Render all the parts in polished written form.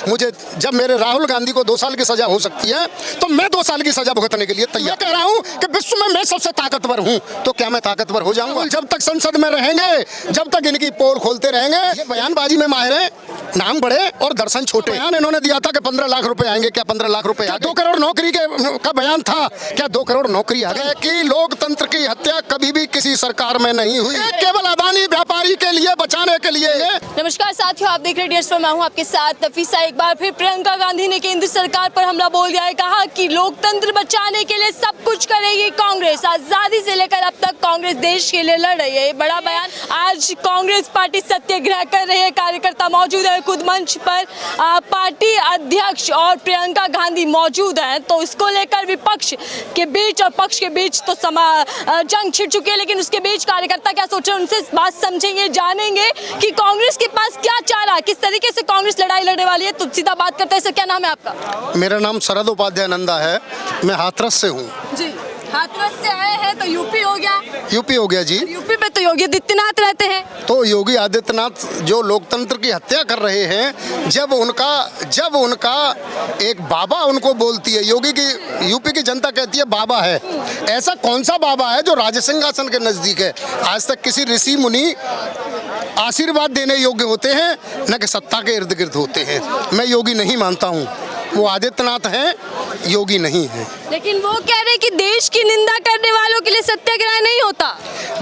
मुझे जब मेरे राहुल गांधी को 2 साल की सजा हो सकती है तो मैं 2 साल की सजा भुगतने के लिए तैयार कह रहा हूं कि विश्व में मैं सबसे ताकतवर हूं, तो क्या मैं ताकतवर हो जाऊंगा? जब तक संसद में रहेंगे, जब तक इनकी पोल खोलते रहेंगे। ये बयानबाजी में माहिर है, नाम बड़े और दर्शन छोटे। बयान इन्होंने दिया था कि 15 लाख रुपए आएंगे, क्या 15 लाख रुपए? 2 करोड़ नौकरी का बयान था, क्या 2 करोड़ नौकरी आ गई? कि लोकतंत्र की हत्या कभी भी किसी सरकार में नहीं हुई, केवल अदानी व्यापारी के लिए बचाने के लिए। नमस्कार साथियों, आप देख रहे हैं मैं हूं आपके साथ नफीसा। एक बार फिर प्रियंका गांधी ने केंद्र सरकार पर हमला बोल दिया है। कहा कि लोकतंत्र बचाने के लिए सब कुछ करेगी कांग्रेस। आजादी से लेकर अब तक कांग्रेस देश के लिए लड़ रही है, बड़ा बयान। आज कांग्रेस पार्टी सत्याग्रह कर रही है, कार्यकर्ता मौजूद है खुद मंच पर, पार्टी अध्यक्ष और प्रियंका गांधी मौजूद है। तो इसको लेकर विपक्ष के बीच और पक्ष के बीच तो जंग छिड़ चुकी है, लेकिन उसके बीच कार्यकर्ता क्या सोच रहे हैं उनसे बात समझेंगे, जानेंगे कि कांग्रेस के पास क्या चारा, किस तरीके से कांग्रेस लड़ाई लड़ने वाली है। तो सीधा बात करते हैं। सर, क्या नाम है आपका? मेरा नाम शरद उपाध्याय नंदा है, मैं हाथरस से हूँ। जी, हाथरस से आए हैं तो यूपी हो गया। यूपी हो गया जी। यूपी में तो योगी आदित्यनाथ रहते हैं। तो योगी आदित्यनाथ जो लोकतंत्र की हत्या कर रहे हैं, जब उनका एक बाबा उनको बोलती है, यूपी की जनता कहती है बाबा है। ऐसा कौन सा बाबा है जो राजसिंहासन के नजदीक है? आज तक किसी ऋषि मुनि आशीर्वाद देने योग्य होते हैं, न कि सत्ता के इर्द गिर्द होते हैं। मैं योगी नहीं मानता हूँ, वो आदित्यनाथ हैं, योगी नहीं है। लेकिन वो कह रहे हैं कि देश की निंदा करने वालों के लिए सत्याग्रह नहीं होता।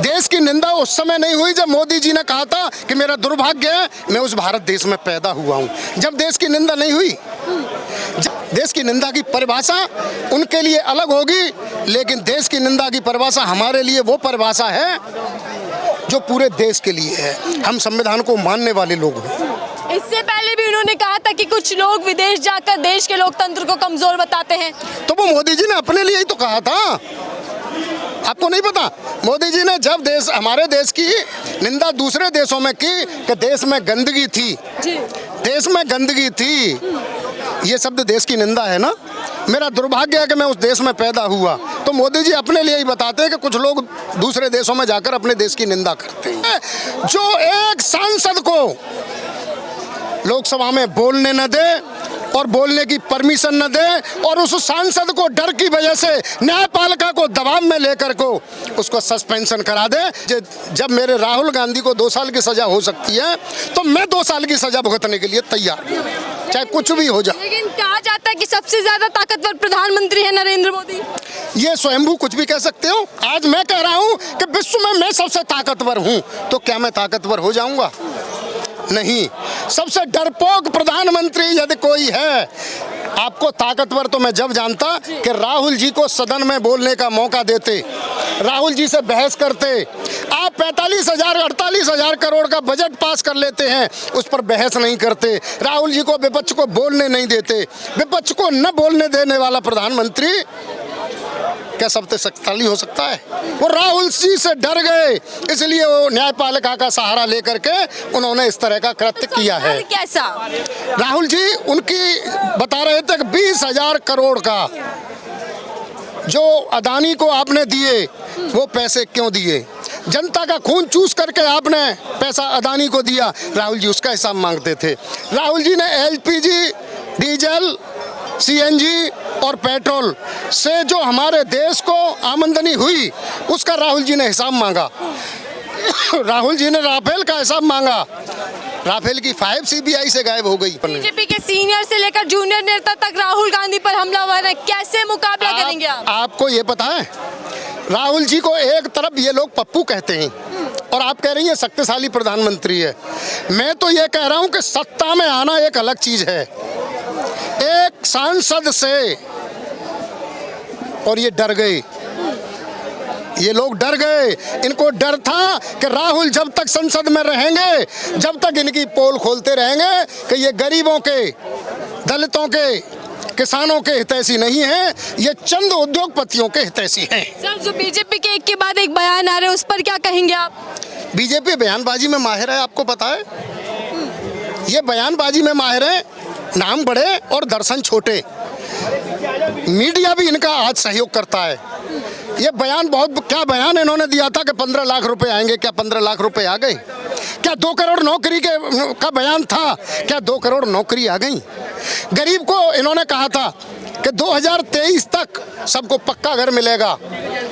देश की निंदा उस समय नहीं हुई जब मोदी जी ने कहा था कि मेरा दुर्भाग्य है मैं उस भारत देश में पैदा हुआ हूँ। जब देश की निंदा नहीं हुई, देश की निंदा की परिभाषा उनके लिए अलग होगी, लेकिन देश की निंदा की परिभाषा हमारे लिए वो परिभाषा है जो पूरे देश के लिए है। हम संविधान को मानने वाले लोग हैं। इससे पहले भी उन्होंने कहा था कि कुछ लोग विदेश जाकर देश के लोकतंत्र को कमजोर बताते हैं। तो वो मोदी जी ने अपने लिए ही तो कहा था, आपको नहीं पता? मोदी जी ने जब हमारे देश की निंदा दूसरे देशों में की कि देश में गंदगी थी, देश में गंदगी थी, ये शब्द देश की निंदा है ना। मेरा दुर्भाग्य है कि मैं उस देश में पैदा हुआ। तो मोदी जी अपने लिए ही बताते हैं कि कुछ लोग दूसरे देशों में जाकर अपने देश की निंदा करते हैं। जो एक सांसद को लोकसभा में बोलने न दे और बोलने की परमिशन न दे, और उस सांसद को डर की वजह से न्यायपालिका को दबाव में लेकर को उसको सस्पेंशन करा दे। जब मेरे राहुल गांधी को 2 साल की सजा हो सकती है तो मैं 2 साल की सजा भुगतने के लिए तैयार हूं, चाहे कुछ भी हो जाए। लेकिन कहा जाता है कि सबसे ज्यादा ताकतवर प्रधानमंत्री है नरेंद्र मोदी। ये स्वयंभू कुछ भी कह सकते हो। आज मैं कह रहा हूं कि विश्व में मैं सबसे ताकतवर हूं, तो क्या मैं ताकतवर हो जाऊंगा? नहीं। सबसे डरपोक प्रधानमंत्री यदि कोई है, आपको ताकतवर तो मैं जब जानता कि राहुल जी को सदन में बोलने का मौका देते, राहुल जी से बहस करते। आप 48,000 करोड़ का बजट पास कर लेते हैं, उस पर बहस नहीं करते। राहुल जी को विपक्ष को बोलने नहीं देते। विपक्ष को न बोलने देने वाला प्रधानमंत्री क्या सबसे शक्तिशाली हो सकता है? वो राहुल जी से डर गए, इसलिए वो न्यायपालिका का सहारा लेकर के उन्होंने इस तरह का कृत्य किया है। कैसा? राहुल जी उनकी बता रहे थे कि 20,000 करोड़ का जो अदानी को आपने दिए, वो पैसे क्यों दिए? जनता का खून चूस करके आपने पैसा अदानी को दिया। राहुल जी उसका हिसाब मांगते थे। राहुल जी ने एलपीजी, डीजल, सीएनजी और पेट्रोल से जो हमारे देश को आमदनी हुई, उसका राहुल जी ने हिसाब मांगा। राहुल जी ने राफेल का हिसाब मांगा। राफेल की फाइल सीबीआई से गायब हो गई। बीजेपी के सीनियर से लेकर जूनियर नेता तक राहुल गांधी पर हमलावर है, कैसे मुकाबला करेंगे आप? आपको ये पता है, राहुल जी को एक तरफ ये लोग पप्पू कहते हैं और आप कह रही हैं शक्तिशाली प्रधानमंत्री है। मैं तो ये कह रहा हूँ कि सत्ता में आना एक अलग चीज है। एक सांसद से, और ये डर गए, ये लोग डर गए। इनको डर था कि राहुल जब तक संसद में रहेंगे, जब तक इनकी पोल खोलते रहेंगे कि ये गरीबों के, दलितों के, किसानों के हितैषी नहीं है, ये चंद उद्योगपतियों के हितैषी हैं। सर, जो बीजेपी के एक के बाद एक बयान आ रहे हैं, उस पर क्या कहेंगे आप? बीजेपी बयानबाजी में माहिर है, आपको पता है। ये बयानबाजी में माहिर है, नाम बड़े और दर्शन छोटे। मीडिया भी इनका आज सहयोग करता है। ये बयान क्या बयान इन्होंने दिया था कि 15 लाख रुपए आएंगे, क्या 15 लाख रुपए आ गए? क्या 2 करोड़ नौकरी का बयान था, क्या 2 करोड़ नौकरी आ गई? गरीब को इन्होंने कहा था कि 2023 तक सबको पक्का घर मिलेगा।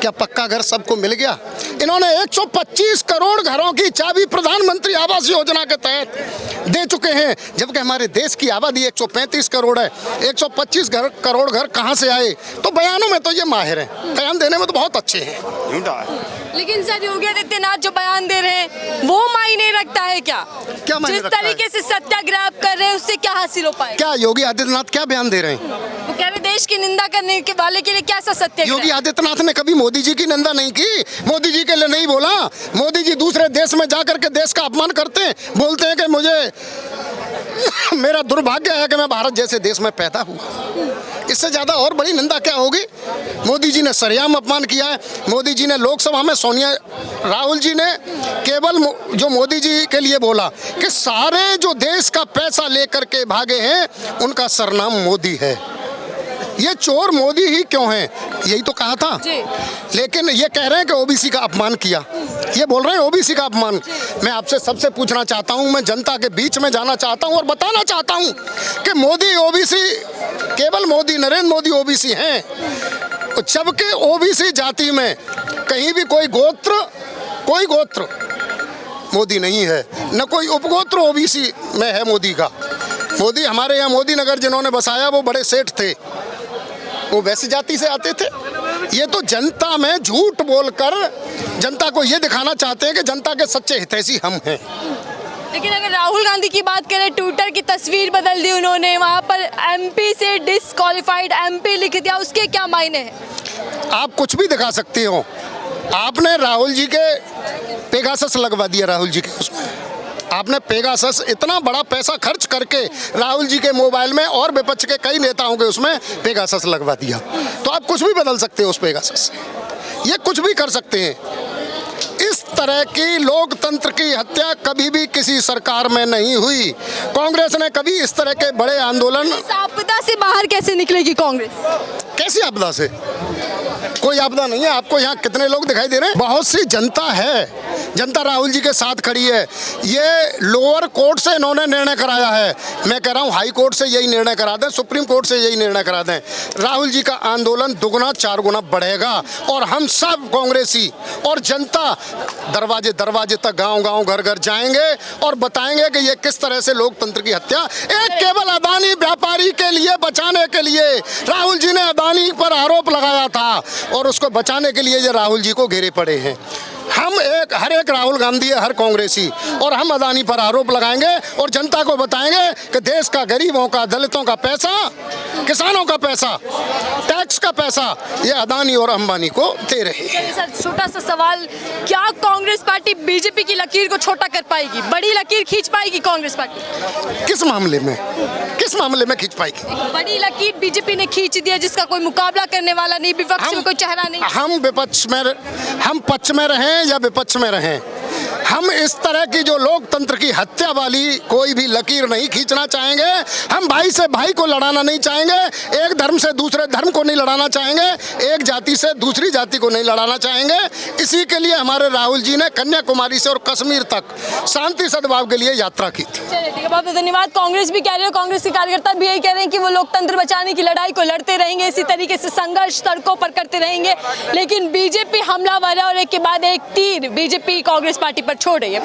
क्या पक्का घर सबको मिल गया? इन्होंने 125 करोड़ घरों की चाबी प्रधानमंत्री आवास योजना के तहत दे चुके हैं, जबकि हमारे देश की आबादी 135 करोड़ है। 125 करोड़ घर कहां से आए? तो बयानों में तो ये माहिर हैं, बयान देने में तो बहुत अच्छे हैं। लेकिन सर योगी आदित्यनाथ जो बयान दे रहे हैं वो मायने रखता है क्या? क्या मायने जिस रखता है? तरीके से सत्याग्रह आप कर रहे हैं उससे क्या हासिल हो पाएगा? क्या योगी आदित्यनाथ क्या बयान दे रहे हैं? वो कह रहे देश की निंदा करने के वाले के लिए कैसा सत्याग्रह? योगी आदित्यनाथ ने कभी मोदी जी की निंदा नहीं की, मोदी जी के लिए नहीं बोला। मोदी जी दूसरे देश में जाकर के देश का अपमान करते हैं, बोलते हैं कि मुझे मेरा दुर्भाग्य है कि मैं भारत जैसे देश में पैदा हुआ। इससे ज्यादा और बड़ी निंदा क्या होगी? मोदी जी ने सरेआम अपमान किया है। मोदी जी ने लोकसभा में सोनिया राहुल जी ने केवल जो मोदी जी के लिए बोला कि सारे जो देश का पैसा लेकर के भागे हैं उनका सरनाम मोदी है, ये चोर मोदी ही क्यों हैं, यही तो कहा था। लेकिन ये कह रहे हैं कि ओबीसी का अपमान किया, ये बोल रहे हैं ओबीसी का अपमान। मैं आपसे सबसे पूछना चाहता हूं, मैं जनता के बीच में जाना चाहता हूं और बताना चाहता हूं कि मोदी ओबीसी, केवल मोदी, नरेंद्र मोदी ओबीसी हैं, जबकि ओबीसी जाति में कहीं भी कोई गोत्र मोदी नहीं है, न कोई उपगोत्र ओबीसी में है मोदी का। मोदी, हमारे यहाँ मोदी नगर जिन्होंने बसाया वो बड़े सेठ थे, वो वैसी जाति से आते थे। ये तो जनता में झूठ बोलकर जनता को ये दिखाना चाहते हैं कि जनता के सच्चे हितैषी हम हैं। लेकिन अगर राहुल गांधी की बात करें, ट्विटर की तस्वीर बदल दी उन्होंने, वहां पर एमपी से डिस्क्वालिफाइड एमपी लिख दिया, उसके क्या मायने हैं? आप कुछ भी दिखा सकते हो। आपने राहुल जी के पेगासस लगवा दिया, राहुल जी के उसमें आपने पेगासस, इतना बड़ा पैसा खर्च करके राहुल जी के मोबाइल में और विपक्ष के कई नेताओं के उसमें पेगासस लगवा दिया। तो आप कुछ भी बदल सकते हो उस पेगासस से, ये कुछ भी कर सकते हैं। इस तरह की लोकतंत्र की हत्या कभी भी किसी सरकार में नहीं हुई। कांग्रेस ने कभी इस तरह के बड़े आंदोलन, इस आपदा से बाहर कैसे निकलेगी कांग्रेस? कैसी आपदा से? कोई आपदा नहीं है। आपको यहाँ कितने लोग दिखाई दे रहे हैं? बहुत सी जनता है, जनता राहुल जी के साथ खड़ी है। ये लोअर कोर्ट से इन्होंने निर्णय कराया है, मैं कह रहा हूँ हाई कोर्ट से यही निर्णय करा दें, सुप्रीम कोर्ट से यही निर्णय करा दें। राहुल जी का आंदोलन दुगना चार गुना बढ़ेगा और हम सब कांग्रेसी और जनता दरवाजे दरवाजे तक, गांव गांव, घर घर जाएंगे और बताएंगे कि ये किस तरह से लोकतंत्र की हत्या एक केवल अदानी व्यापारी के लिए बचाने के लिए राहुल जी ने अदानी पर आरोप लगाया था और उसको बचाने के लिए ये राहुल जी को घेरे पड़े हैं। हम हर एक राहुल गांधी है, हर कांग्रेसी, और हम अदानी पर आरोप लगाएंगे और जनता को बताएंगे कि देश का, गरीबों का, दलितों का पैसा, किसानों का पैसा, टैक्स का पैसा ये अदानी और अंबानी को दे रहे हैं। सर छोटा सा सवाल, क्या कांग्रेस पार्टी बीजेपी की लकीर को छोटा कर पाएगी? बड़ी लकीर खींच पाएगी कांग्रेस पार्टी? किस मामले में खींच पाएगी? बड़ी लकीर बीजेपी ने खींच दिया जिसका कोई मुकाबला करने वाला नहीं, विपक्ष में कोई चेहरा नहीं। हम पक्ष में रहें या विपक्ष में रहें, हम इस तरह की जो लोकतंत्र की हत्या वाली कोई भी लकीर नहीं खींचना चाहेंगे। हम भाई से भाई को लड़ाना नहीं चाहेंगे, एक धर्म से दूसरे धर्म को नहीं लड़ाना चाहेंगे, एक जाति से दूसरी जाति को नहीं लड़ाना चाहेंगे। इसी के लिए हमारे राहुल जी ने कन्याकुमारी से और कश्मीर तक शांति सद्भाव के लिए यात्रा की थी। चलिए ठीक है, बहुत धन्यवाद। कांग्रेस भी कह रहे हो, कांग्रेस के कार्यकर्ता भी यही कह रहे हैं कि वो लोकतंत्र बचाने की लड़ाई को लड़ते रहेंगे, इसी तरीके से संघर्ष सड़कों पर करते रहेंगे। लेकिन बीजेपी हमलावर है और एक के बाद एक तीर बीजेपी कांग्रेस पार्टी पर छोड़ रही है।